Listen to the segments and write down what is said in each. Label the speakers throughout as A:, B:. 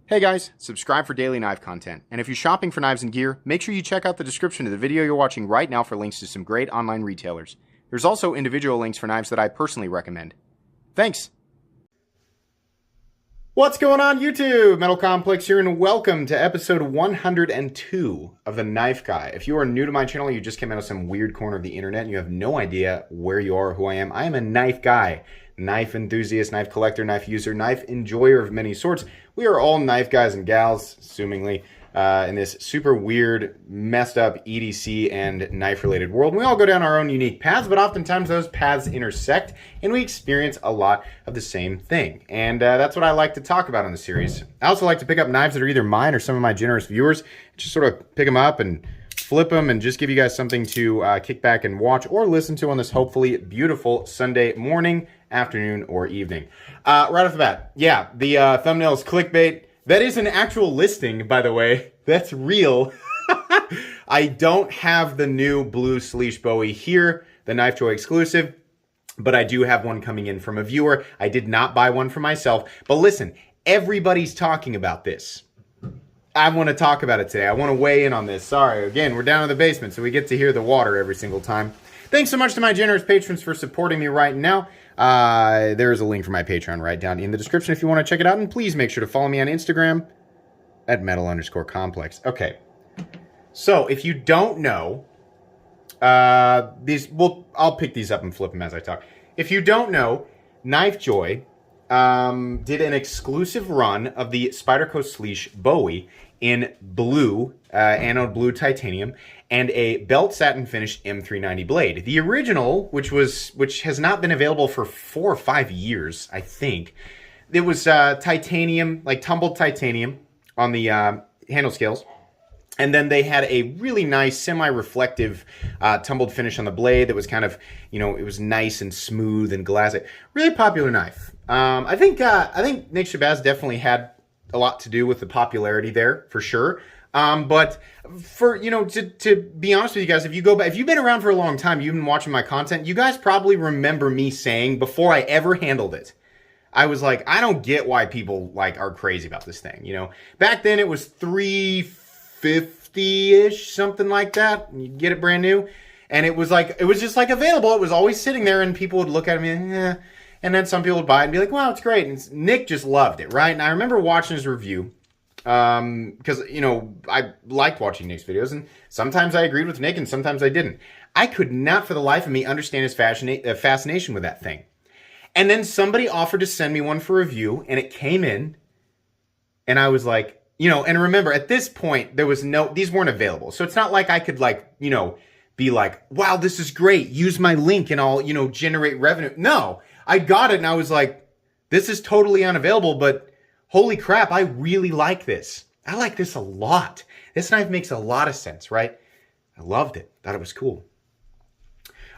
A: Hey guys, subscribe for daily knife content. And if you're shopping for knives and gear, make sure you check out the description of the video you're watching right now for links to some great online retailers. There's also individual links for knives that I personally recommend. Thanks! What's going on YouTube? Metal Complex here and welcome to episode 102 of The Knife Guy. If you are new to my channel, you just came out of some weird corner of the internet and you have no idea where you are or who I am a knife guy. Knife enthusiast, knife collector, knife user, knife enjoyer of many sorts. We are all knife guys and gals, assumingly, in this super weird, messed up EDC and knife-related world. We all go down our own unique paths, but oftentimes those paths intersect, and we experience a lot of the same thing. And that's what I like to talk about in the series. I also like to pick up knives that are either mine or some of my generous viewers, just sort of pick them up and flip them and just give you guys something to kick back and watch or listen to on this hopefully beautiful Sunday morning, afternoon, or evening. Right off the bat, yeah, the thumbnail is clickbait. That is an actual listing, by the way. That's real. I don't have the new blue Slysz Bowie here, the Knife Joy exclusive, but I do have one coming in from a viewer. I did not buy one for myself, but listen, everybody's talking about this. I want to talk about it today. I want to weigh in on this. Sorry, again, we're down in the basement, so we get to hear the water every single time. Thanks so much to my generous patrons for supporting me right now. There's a link for my Patreon right down in the description if you want to check it out. And please make sure to follow me on Instagram at metal_complex. Okay. So if you don't know, I'll pick these up and flip them as I talk. If you don't know, Knife Joy did an exclusive run of the Spyderco Slysz Bowie in blue, anode blue titanium, and a belt satin finished M390 blade. The original, which has not been available for 4 or 5 years, I think. It was titanium, like tumbled titanium on the handle scales. And then they had a really nice semi-reflective tumbled finish on the blade that was kind of, you know, it was nice and smooth and glassy. Really popular knife. I think Nick Shabazz definitely had a lot to do with the popularity there, for sure. But for, you know, to be honest with you guys, if you go back, if you've been around for a long time, you've been watching my content, you guys probably remember me saying before I ever handled it, I was like, I don't get why people like are crazy about this thing. You know, back then it was $350-ish, something like that. You get it brand new. And it was like, it was just like available. It was always sitting there and people would look at me and, eh. And then some people would buy it and be like, wow, it's great. And Nick just loved it, right? And I remember watching his review because, you know, I liked watching Nick's videos. And sometimes I agreed with Nick and sometimes I didn't. I could not for the life of me understand his fascination with that thing. And then somebody offered to send me one for review and it came in. And I was like, you know, and remember at this point, there was these weren't available. So it's not like I could like, you know, be like, wow, this is great. Use my link and I'll, you know, generate revenue. No. I got it and I was like, this is totally unavailable, but holy crap, I really like this. I like this a lot. This knife makes a lot of sense, right? I loved it. Thought it was cool.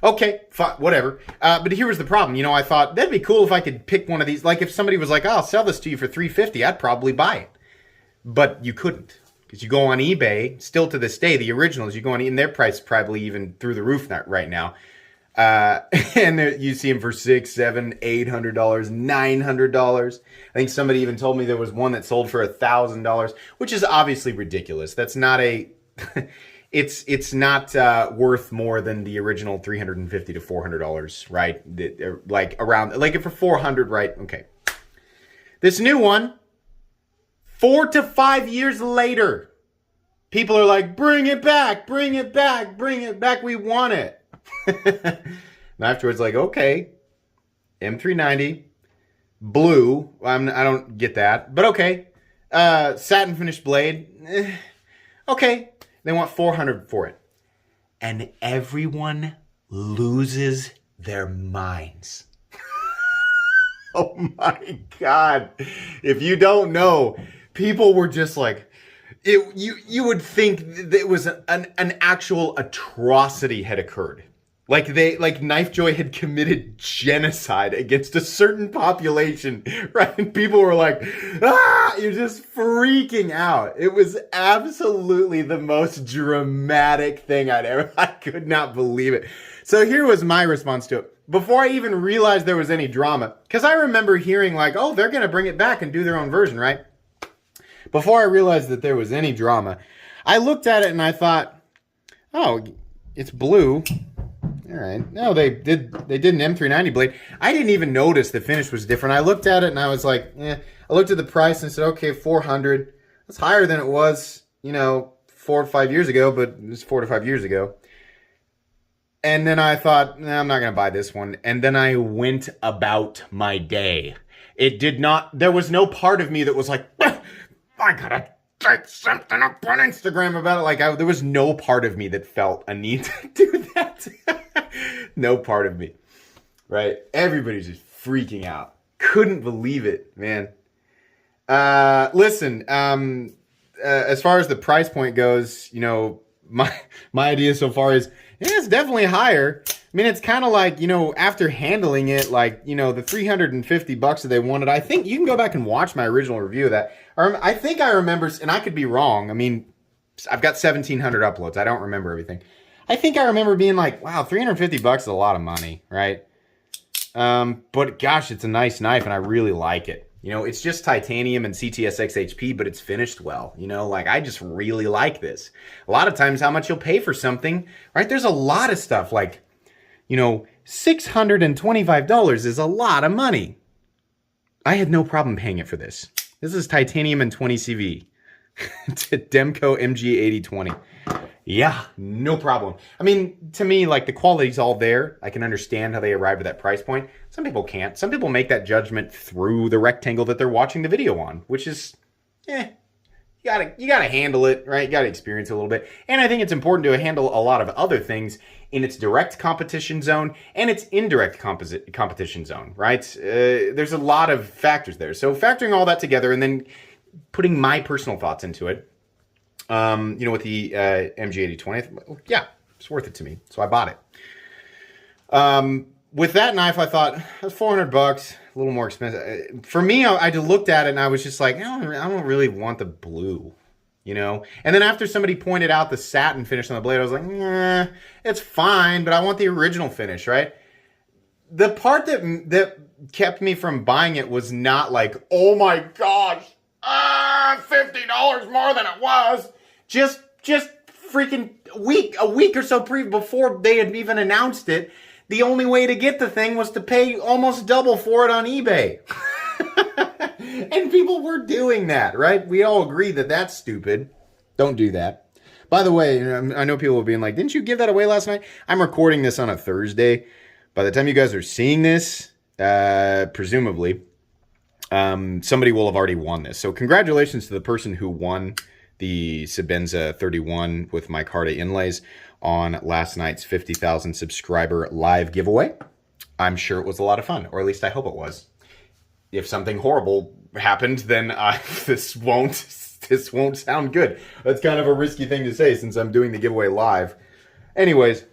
A: Okay, fine, whatever. But here was the problem. You know, I thought that'd be cool if I could pick one of these. Like if somebody was like, oh, I'll sell this to you for $350, I'd probably buy it. But you couldn't. Because you go on eBay, still to this day, the originals, you go on, and their price is probably even through the roof right now. And you see them for $600, $700, $800, $900. I think somebody even told me there was one that sold for $1,000, which is obviously ridiculous. That's not a, it's not worth more than the original $350 to $400, right? Like around, like if for $400, right? Okay. This new one, 4 to 5 years later, people are like, bring it back, bring it back, bring it back. We want it. And afterwards, like, okay, M390, blue. I don't get that, but okay. Satin finished blade. Okay, they want $400 for it, and everyone loses their minds. Oh my God! If you don't know, people were just like, you would think that it was an actual atrocity had occurred. Like Knife Joy had committed genocide against a certain population, right? And people were like, ah, you're just freaking out. It was absolutely the most dramatic thing I could not believe it. So here was my response to it. Before I even realized there was any drama, because I remember hearing like, oh, they're going to bring it back and do their own version, right? before I realized that there was any drama, I looked at it and I thought, oh, it's blue. All right. No, they did an M390 blade. I didn't even notice the finish was different. I looked at it and I was like, I looked at the price and said, okay, $400. That's higher than it was, 4 or 5 years ago, but it was 4 to 5 years ago. And then I thought, I'm not going to buy this one. And then I went about my day. There was no part of me that was like, I got to type something up on Instagram about it. There was no part of me that felt a need to do that. No part of me. Right? Everybody's just freaking out. Couldn't believe it, man. Listen, as far as the price point goes, my idea so far is, it's definitely higher. I mean, it's kind of like, after handling it, like, the $350 that they wanted, I think you can go back and watch my original review of that. I think I remember, and I could be wrong. I mean, I've got 1,700 uploads. I don't remember everything. I think I remember being like, wow, $350 is a lot of money, right? But gosh, it's a nice knife and I really like it. It's just titanium and CTSX HP, but it's finished well. I just really like this. A lot of times how much you'll pay for something, right? There's a lot of stuff like, $625 is a lot of money. I had no problem paying it for this. This is titanium and 20 CV. It's a Demco MG8020. Yeah, no problem. I mean, to me, the quality's all there. I can understand how they arrived at that price point. Some people can't. Some people make that judgment through the rectangle that they're watching the video on, which is, you gotta handle it, right? You gotta experience it a little bit. And I think it's important to handle a lot of other things in its direct competition zone and its indirect competition zone, right? There's a lot of factors there. So factoring all that together and then putting my personal thoughts into it, with the MG8020, yeah, it's worth it to me. So I bought it. With that knife, I thought, that's $400, a little more expensive. For me, I just looked at it and I was just like, I don't really want the blue, And then after somebody pointed out the satin finish on the blade, I was like, it's fine, but I want the original finish, right? The part that kept me from buying it was not like, oh my gosh, $50 more than it was. Just freaking a week or so before they had even announced it, the only way to get the thing was to pay almost double for it on eBay. And people were doing that, right? We all agree that that's stupid. Don't do that. By the way, I know people will be like, didn't you give that away last night? I'm recording this on a Thursday. By the time you guys are seeing this, presumably, somebody will have already won this. So congratulations to the person who won the Sebenza 31 with micarta inlays on last night's 50,000 subscriber live giveaway. I'm sure it was a lot of fun, or at least I hope it was. If something horrible happened, then this won't sound good. That's kind of a risky thing to say since I'm doing the giveaway live. Anyways,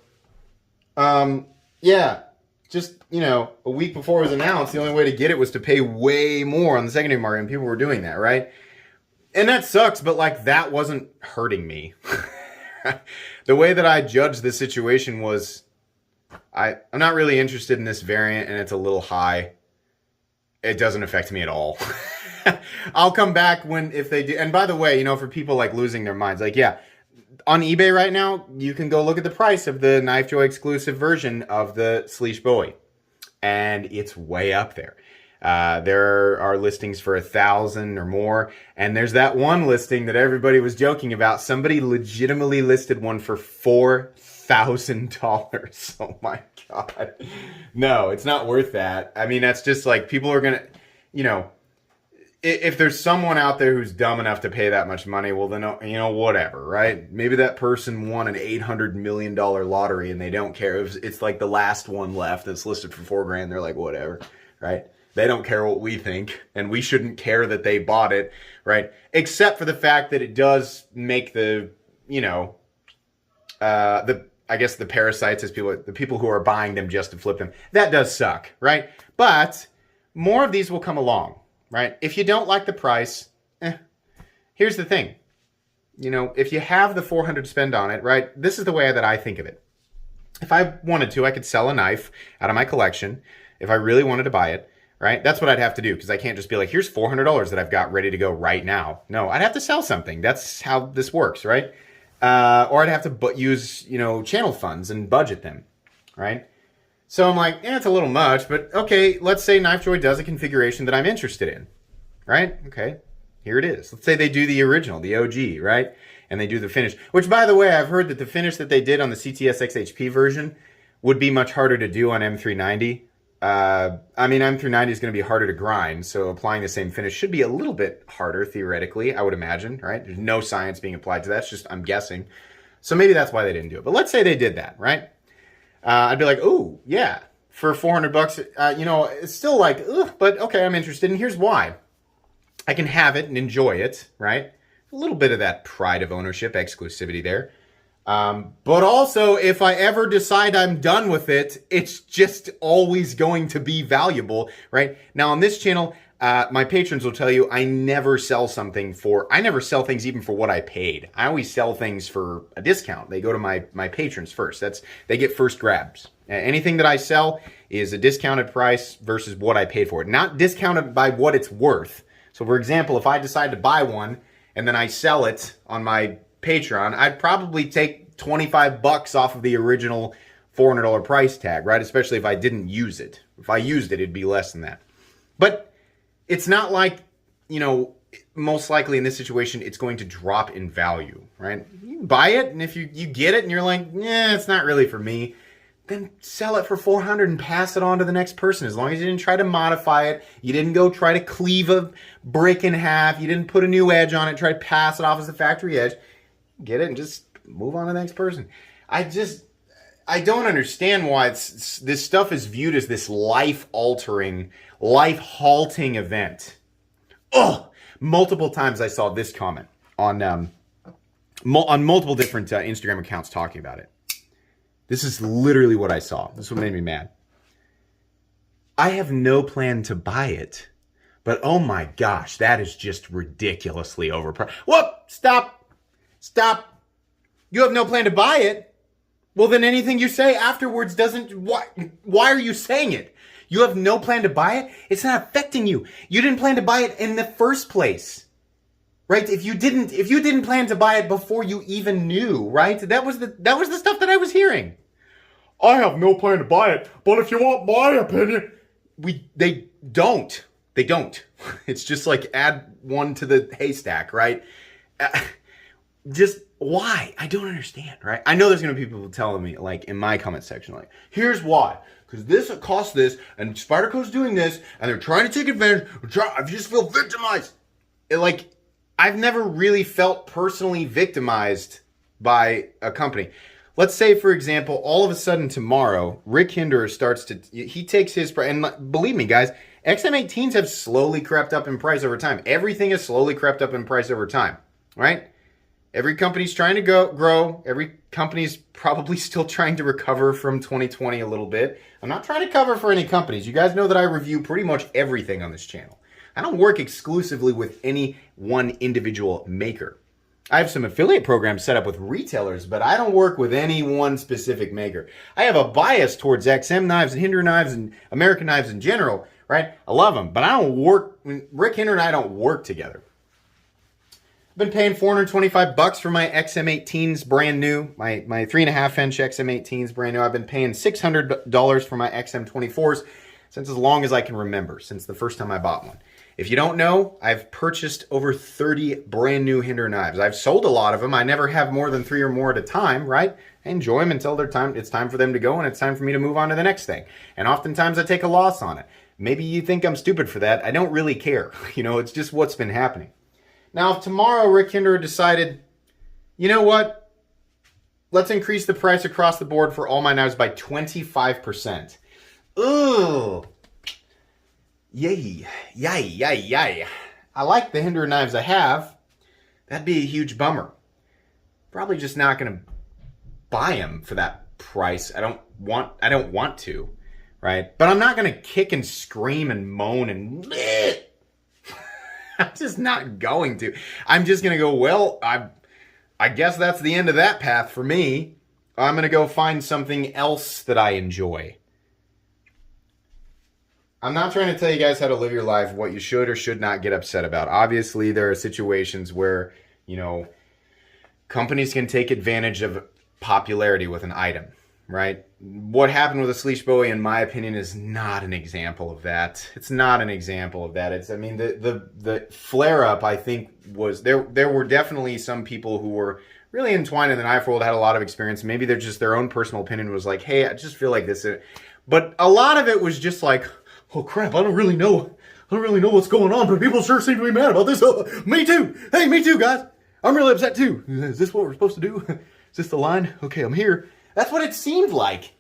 A: yeah, just, a week before it was announced, the only way to get it was to pay way more on the secondary market, and people were doing that, right? And that sucks, but that wasn't hurting me. The way that I judged the situation was, I'm not really interested in this variant, and it's a little high. It doesn't affect me at all. I'll come back if they do. And by the way, for people losing their minds, yeah, on eBay right now, you can go look at the price of the KnifeJoy exclusive version of the Slysz Bowie. And it's way up there. There are listings for 1,000 or more. And there's that one listing that everybody was joking about. Somebody legitimately listed one for $4,000. Oh my God. No, it's not worth that. I mean, that's just people are going to, if there's someone out there who's dumb enough to pay that much money, well then, whatever, right? Maybe that person won an $800 million lottery and they don't care. It's the last one left that's listed for $4,000. They're like, whatever, right? They don't care what we think, and we shouldn't care that they bought it, right? Except for the fact that it does make the parasites, as the people who are buying them just to flip them, that does suck, right? But more of these will come along, right? If you don't like the price, here's the thing. If you have the $400 to spend on it, right? This is the way that I think of it. If I wanted to, I could sell a knife out of my collection if I really wanted to buy it. right? That's what I'd have to do, because I can't just be like, here's $400 that I've got ready to go right now. No, I'd have to sell something. That's how this works, right? Or I'd have to use, channel funds and budget them, right? So I'm like, it's a little much, but okay, let's say KnifeJoy does a configuration that I'm interested in, right? Okay, here it is. Let's say they do the original, the OG, right? And they do the finish, which, by the way, I've heard that the finish that they did on the CTS XHP version would be much harder to do on M390. M390 is going to be harder to grind, so applying the same finish should be a little bit harder, theoretically, I would imagine, right? There's no science being applied to that. It's just, I'm guessing. So maybe that's why they didn't do it. But let's say they did that, right? I'd be like, oh, yeah, for $400, it's still like, ugh, but okay, I'm interested, and here's why. I can have it and enjoy it, right? A little bit of that pride of ownership, exclusivity there. But also, if I ever decide I'm done with it, it's just always going to be valuable, right? Now, on this channel, my patrons will tell you I never sell things even for what I paid. I always sell things for a discount. They go to my patrons first. They get first grabs. Anything that I sell is a discounted price versus what I paid for it, not discounted by what it's worth. So, for example, if I decide to buy one and then I sell it on my Patreon, I'd probably take $25 off of the original $400 price tag, right? Especially if I didn't use it. If I used it, it'd be less than that. But it's not like, most likely in this situation, it's going to drop in value, right? You buy it, and if you get it and you're like, it's not really for me, then sell it for $400 and pass it on to the next person. As long as you didn't try to modify it, you didn't go try to cleave a brick in half, you didn't put a new edge on it, try to pass it off as the factory edge, get it and just move on to the next person. I don't understand why this stuff is viewed as this life-altering, life-halting event. Oh, multiple times I saw this comment on multiple different Instagram accounts talking about it. This is literally what I saw. This is what made me mad. I have no plan to buy it, but oh my gosh, that is just ridiculously overpriced. Whoop! Stop. You have no plan to buy it? Well, then anything you say afterwards doesn't... Why are you saying it? You have no plan to buy it? It's not affecting you. You didn't plan to buy it in the first place. Right? If you didn't plan to buy it before you even knew, right? That was the stuff that I was hearing. I have no plan to buy it, but if you want my opinion... They don't. It's just like add one to the haystack, right? Just why? I don't understand, right? I know there's going to be people telling me, like, in my comment section, like, here's why. Because this costs this, and Spyderco's doing this, and they're trying to take advantage. I just feel victimized. I've never really felt personally victimized by a company. Let's say, for example, all of a sudden tomorrow, Rick Hinderer he takes his price, and believe me, guys, XM18s have slowly crept up in price over time. Everything has slowly crept up in price over time, right? Every company's trying to grow. Every company's probably still trying to recover from 2020 a little bit. I'm not trying to cover for any companies. You guys know that I review pretty much everything on this channel. I don't work exclusively with any one individual maker. I have some affiliate programs set up with retailers, but I don't work with any one specific maker. I have a bias towards XM knives and Hinderer knives and American knives in general, right? I love them, but Rick Hinderer and I don't work together. Been paying $425 for my XM18s brand new, my 3.5 inch XM18s brand new. I've been paying $600 for my XM24s since as long as I can remember, since the first time I bought one. If you don't know, I've purchased over 30 brand new Hinderer knives. I've sold a lot of them. I never have more than 3 or more at a time, right? I enjoy them until it's time for them to go and it's time for me to move on to the next thing. And oftentimes I take a loss on it. Maybe you think I'm stupid for that. I don't really care. It's just what's been happening. Now, if tomorrow Rick Hinderer decided, you know what? Let's increase the price across the board for all my knives by 25%. Ugh. Yay. I like the Hinderer knives I have. That'd be a huge bummer. Probably just not going to buy them for that price. I don't want to, right? But I'm not going to kick and scream and moan and... I'm just not going to. I'm just going to go, well, I guess that's the end of that path for me. I'm going to go find something else that I enjoy. I'm not trying to tell you guys how to live your life, what you should or should not get upset about. Obviously, there are situations where, you know, companies can take advantage of popularity with an item, right? What happened with a Slysz Bowie, in my opinion, is not an example of that. It's not an example of that. It's, I mean, the flare up, I think, was there were definitely some people who were really entwined in the knife world, had a lot of experience. Maybe they're just their own personal opinion was like, hey, I just feel like this. But a lot of it was just like, oh crap, I don't really know what's going on, but people sure seem to be mad about this. Oh, me too. Hey, me too, guys. I'm really upset too. Is this what we're supposed to do? Is this the line? Okay, I'm here. That's what it seemed like.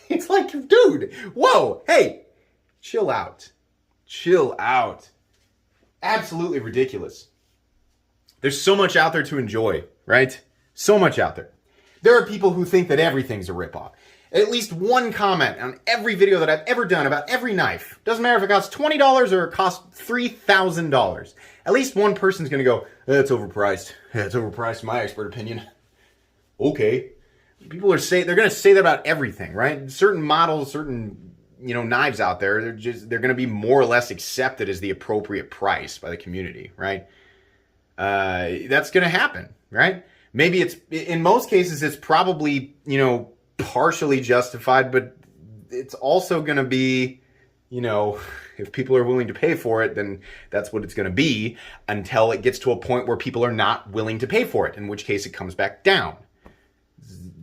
A: It's like, dude, whoa, hey, chill out. Chill out. Absolutely ridiculous. There's so much out there to enjoy, right? So much out there. There are people who think that everything's a ripoff. At least one comment on every video that I've ever done about every knife. Doesn't matter if it costs $20 or it costs $3,000. At least one person's going to go, it's overpriced. Yeah, it's overpriced in my expert opinion. Okay. People are they're going to say that about everything, right? Certain models, certain, you know, knives out there, they're going to be more or less accepted as the appropriate price by the community, right? That's going to happen, right? Maybe in most cases, it's probably, you know, partially justified, but it's also going to be, you know, if people are willing to pay for it, then that's what it's going to be until it gets to a point where people are not willing to pay for it, in which case it comes back down.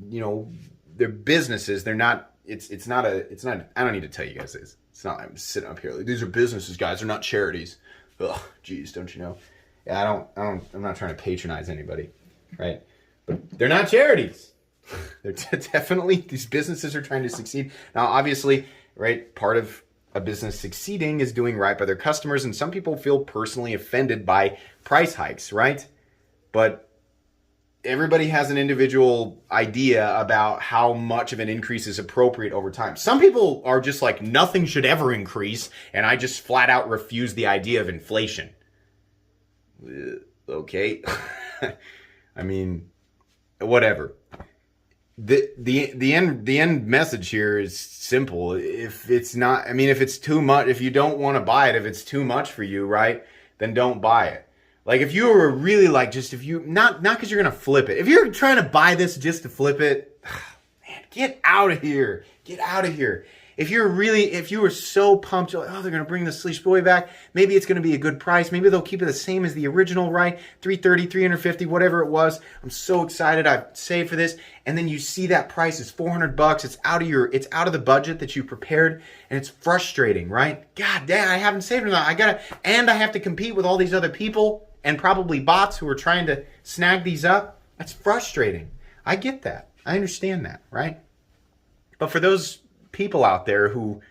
A: You know, they're businesses. They're not, it's not, I don't need to tell you guys this. It's not, I'm sitting up here like, these are businesses, guys. They're not charities. Ugh, geez, don't you know? Yeah, I'm not trying to patronize anybody, right? But they're not charities. They're definitely, these businesses are trying to succeed. Now, obviously, right, part of a business succeeding is doing right by their customers, and some people feel personally offended by price hikes, right? But everybody has an individual idea about how much of an increase is appropriate over time. Some people are just like, nothing should ever increase, and I just flat out refuse the idea of inflation. Okay. I mean, whatever. The end message here is simple. If it's not, I mean, if it's too much, if you don't want to buy it, if it's too much for you, right, then don't buy it. Like if you were really like, just if you, not because you're going to flip it. If you're trying to buy this just to flip it, man, get out of here. Get out of here. If you were so pumped, you're like, oh, they're going to bring the Slysz Bowie back. Maybe it's going to be a good price. Maybe they'll keep it the same as the original, right? $330, $350, whatever it was. I'm so excited. I've saved for this. And then you see that price is $400. It's out of the budget that you prepared. And it's frustrating, right? God damn, I haven't saved enough. I have to compete with all these other people and probably bots who are trying to snag these up. That's frustrating. I get that. I understand that, right? But for those people out there who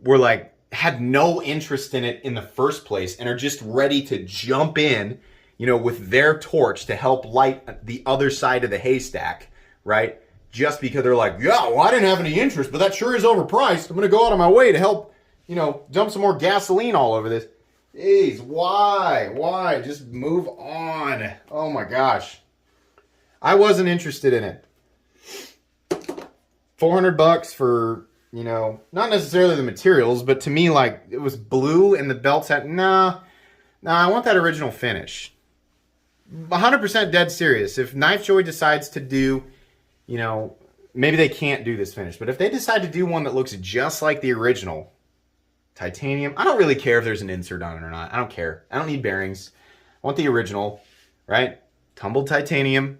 A: were like, had no interest in it in the first place and are just ready to jump in, you know, with their torch to help light the other side of the haystack, right? Just because they're like, yeah, well, I didn't have any interest, but that sure is overpriced. I'm going to go out of my way to help, you know, dump some more gasoline all over this. Jeez, why? Just move on. Oh my gosh. I wasn't interested in it. $400 for, you know, not necessarily the materials, but to me, like, it was blue and the belts had, nah, I want that original finish. 100% dead serious. If Knife Joy decides to do, you know, maybe they can't do this finish, but if they decide to do one that looks just like the original, titanium, I don't really care if there's an insert on it or not. I don't care. I don't need bearings. I want the original, right? Tumbled titanium.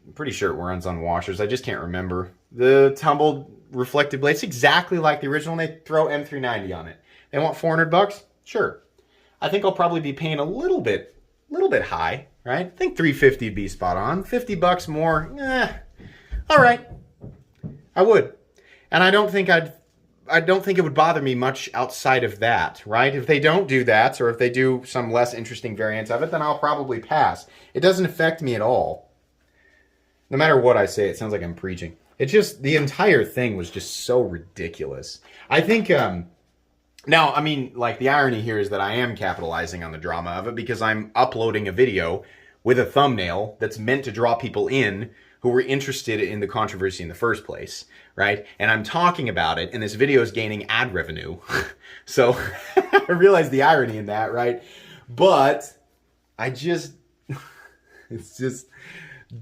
A: I'm pretty sure it runs on washers. I just can't remember. The tumbled reflective blades, exactly like the original. They throw M390 on it. They want $400? Sure. I think I'll probably be paying a little bit high, right? I think $350 would be spot on. $50 more, all right. I would. And I don't think it would bother me much outside of that, right? If they don't do that, or if they do some less interesting variants of it, then I'll probably pass. It doesn't affect me at all. No matter what I say, it sounds like I'm preaching. It's just, the entire thing was just so ridiculous. I think, now, I mean, like, the irony here is that I am capitalizing on the drama of it because I'm uploading a video with a thumbnail that's meant to draw people in who were interested in the controversy in the first place, right? And I'm talking about it, and this video is gaining ad revenue. So I realize the irony in that, right? But it's just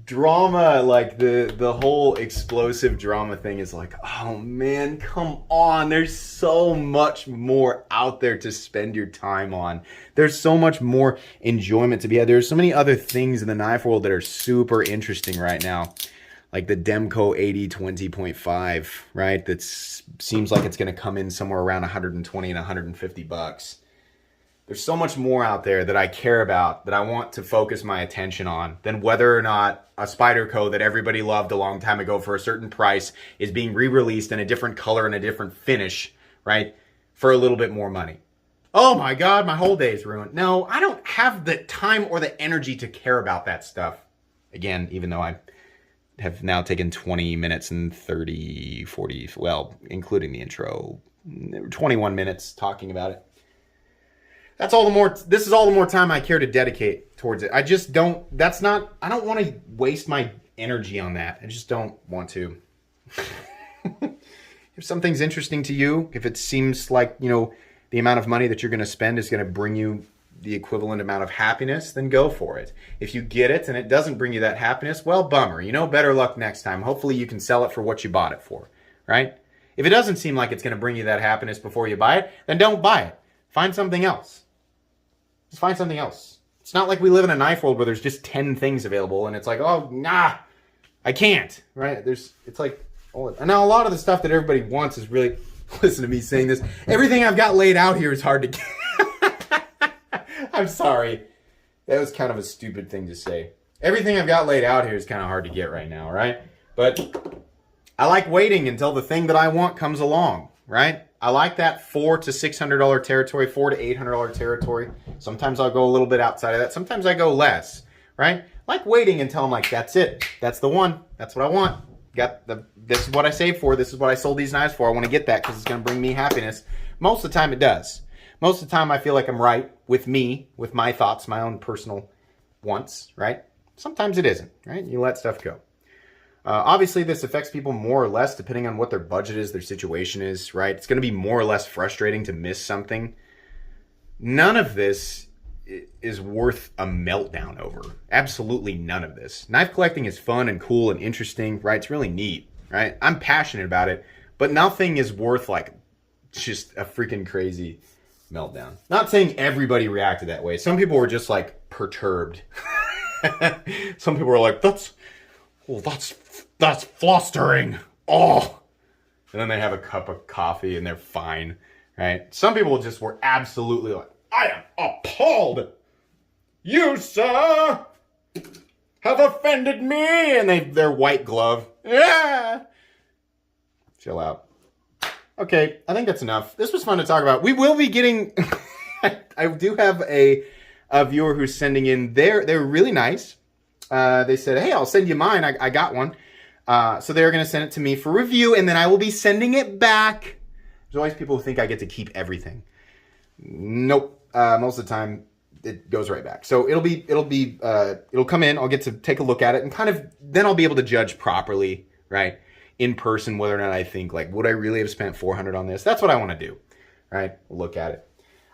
A: drama, like the whole explosive drama thing is like, oh man, come on. There's so much more out there to spend your time on. There's so much more enjoyment to be had. There's so many other things in the knife world that are super interesting right now. Like the Demco 80-20.5, right? That seems like it's going to come in somewhere around 120 and 150 bucks. There's so much more out there that I care about, that I want to focus my attention on, than whether or not a Spyderco that everybody loved a long time ago for a certain price is being re-released in a different color and a different finish, right? For a little bit more money. Oh my God, my whole day is ruined. No, I don't have the time or the energy to care about that stuff. Again, even though I have now taken 20 minutes and 30, 40, well, including the intro, 21 minutes talking about it. This is all the more time I care to dedicate towards it. I just don't, I don't want to waste my energy on that. I just don't want to. If something's interesting to you, if it seems like, the amount of money that you're going to spend is going to bring you the equivalent amount of happiness, then go for it. If you get it and it doesn't bring you that happiness, well, bummer. Better luck next time. Hopefully you can sell it for what you bought it for, right? If it doesn't seem like it's going to bring you that happiness before you buy it, then don't buy it. Find something else. Just find something else. It's not like we live in a knife world where there's just 10 things available and it's like, oh, nah, I can't, right? It's like, and now a lot of the stuff that everybody wants is really, listen to me saying this, everything I've got laid out here is hard to get. I'm sorry. That was kind of a stupid thing to say. Everything I've got laid out here is kind of hard to get right now, right? But I like waiting until the thing that I want comes along, right? I like that $400 to $600 territory, $400 to $800 territory. Sometimes I'll go a little bit outside of that. Sometimes I go less, right? I like waiting until I'm like, that's it. That's the one. That's what I want. This is what I saved for. This is what I sold these knives for. I want to get that because it's going to bring me happiness. Most of the time it does. Most of the time I feel like I'm right with me, with my thoughts, my own personal wants, right? Sometimes it isn't, right? You let stuff go. Obviously, this affects people more or less depending on what their budget is, their situation is, right? It's going to be more or less frustrating to miss something. None of this is worth a meltdown over. Absolutely none of this. Knife collecting is fun and cool and interesting, right? It's really neat, right? I'm passionate about it, but nothing is worth like just a freaking crazy meltdown. Not saying everybody reacted that way. Some people were just like perturbed. Some people were like, that's flustering. Oh. And then they have a cup of coffee and they're fine, right? Some people just were absolutely like, I am appalled. You, sir, have offended me. And they're white glove. Yeah. Chill out. Okay, I think that's enough. This was fun to talk about. We will be getting, I do have a viewer who's sending in, they're really nice. They said, hey, I'll send you mine. I got one. So they're going to send it to me for review, and then I will be sending it back. There's always people who think I get to keep everything. Nope. Most of the time, it goes right back. So it'll come in. I'll get to take a look at it, and kind of then I'll be able to judge properly, right, in person, whether or not I think like, would I really have spent $400 on this? That's what I want to do, right? We'll look at it.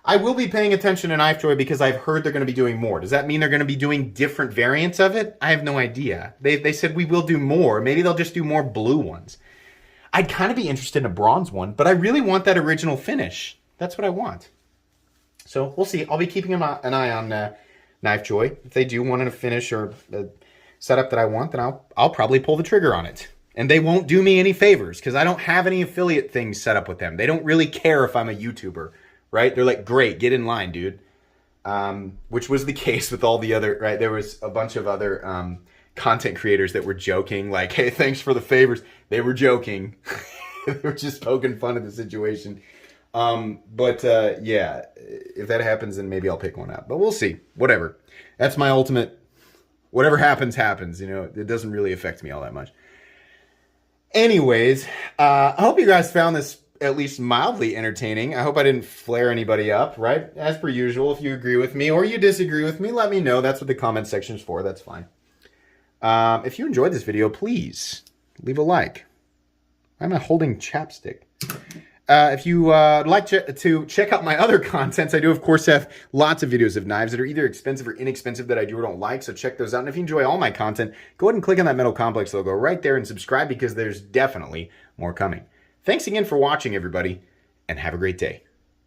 A: I will be paying attention to Knife Joy because I've heard they're going to be doing more. Does that mean they're going to be doing different variants of it? I have no idea. They said we will do more. Maybe they'll just do more blue ones. I'd kind of be interested in a bronze one, but I really want that original finish. That's what I want. So we'll see. I'll be keeping an eye on Knife Joy. If they do want a finish or a setup that I want, then I'll probably pull the trigger on it. And they won't do me any favors because I don't have any affiliate things set up with them. They don't really care if I'm a YouTuber. Right? They're like, great, get in line, dude. Which was the case with all the other, right? There was a bunch of other content creators that were joking, like, hey, thanks for the favors. They were joking. They were just poking fun at the situation. Yeah, if that happens, then maybe I'll pick one up. But we'll see. Whatever. That's my ultimate, whatever happens, happens. It doesn't really affect me all that much. Anyways, I hope you guys found this at least mildly entertaining. I hope I didn't flare anybody up, right? As per usual, if you agree with me or you disagree with me, let me know. That's what the comment section is for. That's fine. If you enjoyed this video, please leave a like. Why am I holding chapstick? If you would like to check out my other contents, I do, of course, have lots of videos of knives that are either expensive or inexpensive that I do or don't like, so check those out. And if you enjoy all my content, go ahead and click on that Metal Complex logo right there and subscribe because there's definitely more coming. Thanks again for watching, everybody, and have a great day.